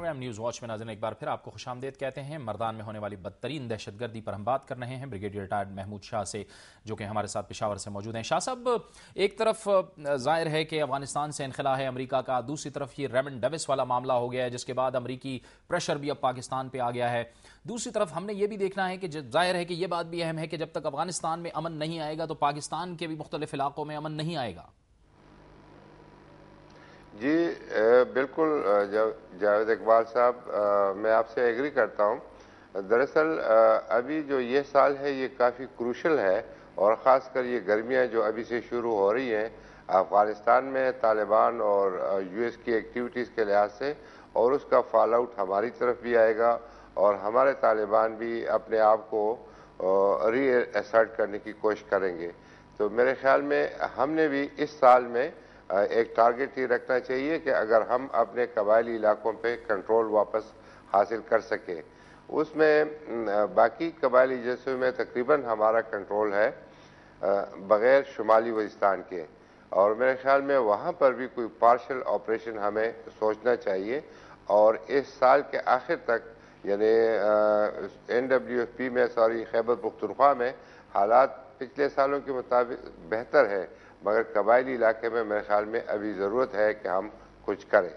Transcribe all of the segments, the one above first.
Programme news watch میں ناظرین ایک بار پھر آپ کو خوش آمدید کہتے ہیں۔ مردان میں ہونے والی بدترین دہشت گردی پر ہم بات کر رہے ہیں بریگیڈیئر ریٹائرڈ محمود شاہ سے، جو کہ ہمارے ساتھ پشاور سے موجود ہیں۔ شاہ صاحب، ایک طرف ظاہر ہے کہ افغانستان سے انخلا ہے امریکہ کا، دوسری طرف یہ ریمنڈ ڈیوس والا معاملہ ہو گیا ہے جس کے بعد امریکی پریشر بھی اب پاکستان پہ آ گیا ہے۔ دوسری طرف ہم نے یہ بھی دیکھنا ہے کہ ظاہر ہے کہ یہ بات بھی اہم ہے کہ جب تک افغانستان میں امن نہیں آئے گا تو پاکستان کے بھی مختلف علاقوں میں امن نہیں آئے گا۔ جی بالکل جاوید اقبال صاحب، میں آپ سے ایگری کرتا ہوں۔ دراصل ابھی جو یہ سال ہے یہ کافی کروشل ہے، اور خاص کر یہ گرمیاں جو ابھی سے شروع ہو رہی ہیں افغانستان میں طالبان اور یو ایس کی ایکٹیویٹیز کے لحاظ سے، اور اس کا فال آؤٹ ہماری طرف بھی آئے گا، اور ہمارے طالبان بھی اپنے آپ کو ری ایسرٹ کرنے کی کوشش کریں گے۔ تو میرے خیال میں ہم نے بھی اس سال میں ایک ٹارگٹ ہی رکھنا چاہیے کہ اگر ہم اپنے قبائلی علاقوں پہ کنٹرول واپس حاصل کر سکیں، اس میں باقی قبائلی جیسے میں تقریباً ہمارا کنٹرول ہے بغیر شمالی وزیرستان کے، اور میرے خیال میں وہاں پر بھی کوئی پارشل آپریشن ہمیں سوچنا چاہیے، اور اس سال کے آخر تک یعنی NWFP میں خیبر پختونخوا میں حالات پچھلے سالوں کے مطابق بہتر ہے، مگر قبائلی علاقے میں میرے خیال میں ابھی ضرورت ہے کہ ہم کچھ کریں۔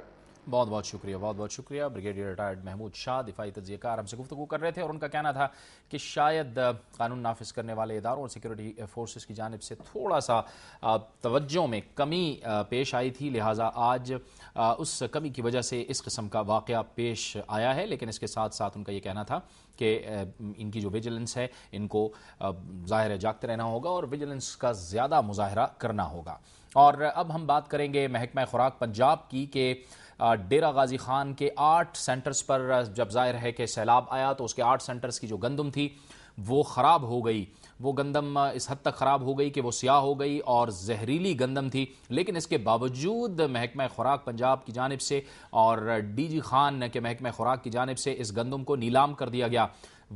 بہت بہت شکریہ، بہت بہت شکریہ۔ بریگیڈیئر ریٹائرڈ محمود شاہ دفاعی تجزیہ کار ہم سے گفتگو کر رہے تھے، اور ان کا کہنا تھا کہ شاید قانون نافذ کرنے والے اداروں اور سیکورٹی فورسز کی جانب سے تھوڑا سا توجہ میں کمی پیش آئی تھی، لہٰذا آج اس کمی کی وجہ سے اس قسم کا واقعہ پیش آیا ہے، لیکن اس کے ساتھ ساتھ ان کا یہ کہنا تھا کہ ان کی جو ویجیلنس ہے ان کو ظاہر ہے جاگتے رہنا ہوگا اور ویجیلنس کا زیادہ مظاہرہ کرنا ہوگا۔ اور اب ہم بات کریں گے محکمہ خوراک پنجاب کی کہ ڈیرہ غازی خان کے 8 سینٹرز پر جب ظاہر ہے کہ سیلاب آیا تو اس کے 8 سینٹرز کی جو گندم تھی وہ خراب ہو گئی۔ وہ گندم اس حد تک خراب ہو گئی کہ وہ سیاہ ہو گئی اور زہریلی گندم تھی، لیکن اس کے باوجود محکمہ خوراک پنجاب کی جانب سے اور DG خان کے محکمہ خوراک کی جانب سے اس گندم کو نیلام کر دیا گیا۔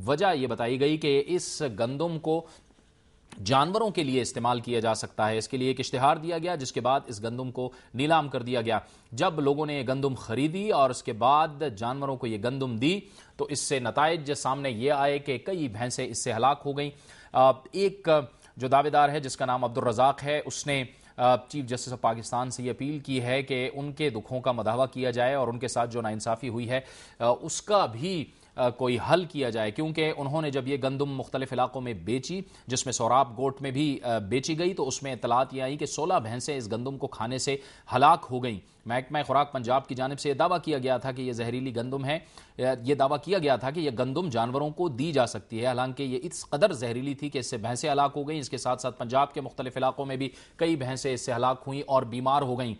وجہ یہ بتائی گئی کہ اس گندم کو جانوروں کے لیے استعمال کیا جا سکتا ہے، اس کے لیے ایک اشتہار دیا گیا جس کے بعد اس گندم کو نیلام کر دیا گیا۔ جب لوگوں نے یہ گندم خریدی اور اس کے بعد جانوروں کو یہ گندم دی تو اس سے نتائج سامنے یہ آئے کہ کئی بھینسیں اس سے ہلاک ہو گئیں۔ ایک جو دعوے دار ہے جس کا نام عبدالرزاق ہے، اس نے چیف جسٹس آف پاکستان سے یہ اپیل کی ہے کہ ان کے دکھوں کا مداوع کیا جائے اور ان کے ساتھ جو ناانصافی ہوئی ہے اس کا بھی کوئی حل کیا جائے، کیونکہ انہوں نے جب یہ گندم مختلف علاقوں میں بیچی جس میں سوراب گوٹ میں بھی بیچی گئی تو اس میں اطلاعات یہ آئی کہ 16 بھینسیں اس گندم کو کھانے سے ہلاک ہو گئیں۔ محکمہ خوراک پنجاب کی جانب سے یہ دعویٰ کیا گیا تھا کہ یہ زہریلی گندم ہے، یہ دعویٰ کیا گیا تھا کہ یہ گندم جانوروں کو دی جا سکتی ہے، حالانکہ یہ اس قدر زہریلی تھی کہ اس سے بھینسیں ہلاک ہو گئیں۔ اس کے ساتھ ساتھ پنجاب کے مختلف علاقوں میں بھی کئی بھینسیں اس سے ہلاک ہوئیں اور بیمار ہو گئیں۔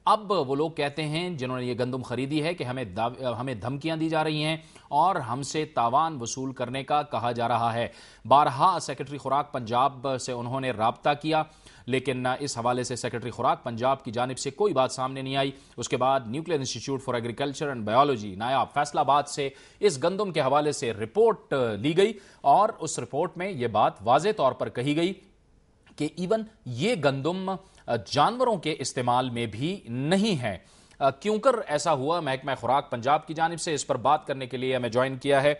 اب وہ لوگ کہتے ہیں جنہوں نے یہ گندم خریدی ہے کہ ہمیں دھمکیاں دی جا رہی ہیں اور ہم سے تاوان وصول کرنے کا کہا جا رہا ہے۔ بارہا سیکرٹری خوراک پنجاب سے انہوں نے رابطہ کیا، لیکن اس حوالے سے سیکرٹری خوراک پنجاب کی جانب سے کوئی بات سامنے نہیں آئی۔ اس کے بعد nuclear institute for agriculture and biology نایاب فیصل آباد سے اس گندم کے حوالے سے رپورٹ لی گئی، اور اس رپورٹ میں یہ بات واضح طور پر کہی گئی کہ ایون یہ گندم جانوروں کے استعمال میں بھی نہیں ہے۔ کیوں کر ایسا ہوا؟ محکمہ خوراک پنجاب کی جانب سے اس پر بات کرنے کے لیے ہمیں جوائن کیا ہے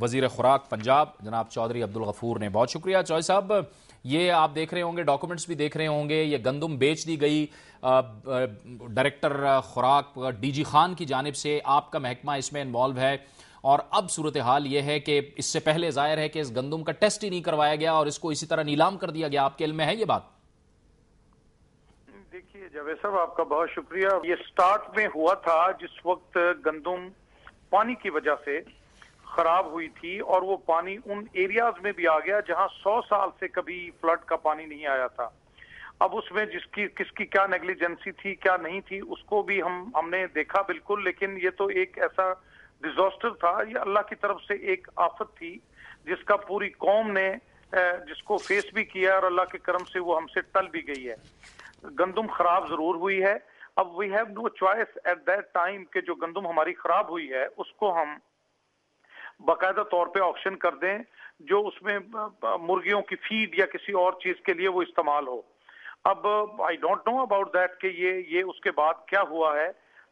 وزیر خوراک پنجاب جناب چودھری عبدالغفور نے۔ بہت شکریہ چودھری صاحب۔ یہ آپ دیکھ رہے ہوں گے، ڈاکومنٹس بھی دیکھ رہے ہوں گے، یہ گندم بیچ دی گئی ڈائریکٹر خوراک DG خان کی جانب سے، آپ کا محکمہ اس میں انوالو ہے، اور اب صورتحال یہ ہے کہ اس سے پہلے ظاہر ہے کہ اس گندم کا ٹیسٹ ہی نہیں کروایا گیا اور اس کو اسی طرح نیلام کر دیا گیا۔ آپ کے علم میں ہے یہ بات؟ دیکھیے جاوید صاحب، آپ کا بہت شکریہ۔ یہ سٹارٹ میں ہوا تھا جس وقت گندم پانی کی وجہ سے خراب ہوئی تھی، اور وہ پانی ان ایریاز میں بھی آ گیا جہاں 100 سال سے کبھی فلڈ کا پانی نہیں آیا تھا۔ اب اس میں کس کی کیا نیگلیجنسی تھی کیا نہیں تھی اس کو بھی ہم نے دیکھا بالکل، لیکن یہ تو ایک ایسا ڈیزاسٹر تھا، یہ اللہ کی طرف سے ایک آفت تھی جس کا پوری قوم نے جس کو فیس بھی کیا، اور اللہ کے کرم سے وہ ہم سے ٹل بھی گئی ہے۔ گندم خراب ضرور ہوئی ہے، اب we have no choice at that time کہ جو گندم ہماری خراب ہوئی ہے اس کو ہم باقاعدہ طور پہ آکشن کر دیں، جو اس میں مرغیوں کی فیڈ یا کسی اور چیز کے لیے وہ استعمال ہو۔ اب I don't know about that کہ یہ اس کے بعد کیا ہوا ہے،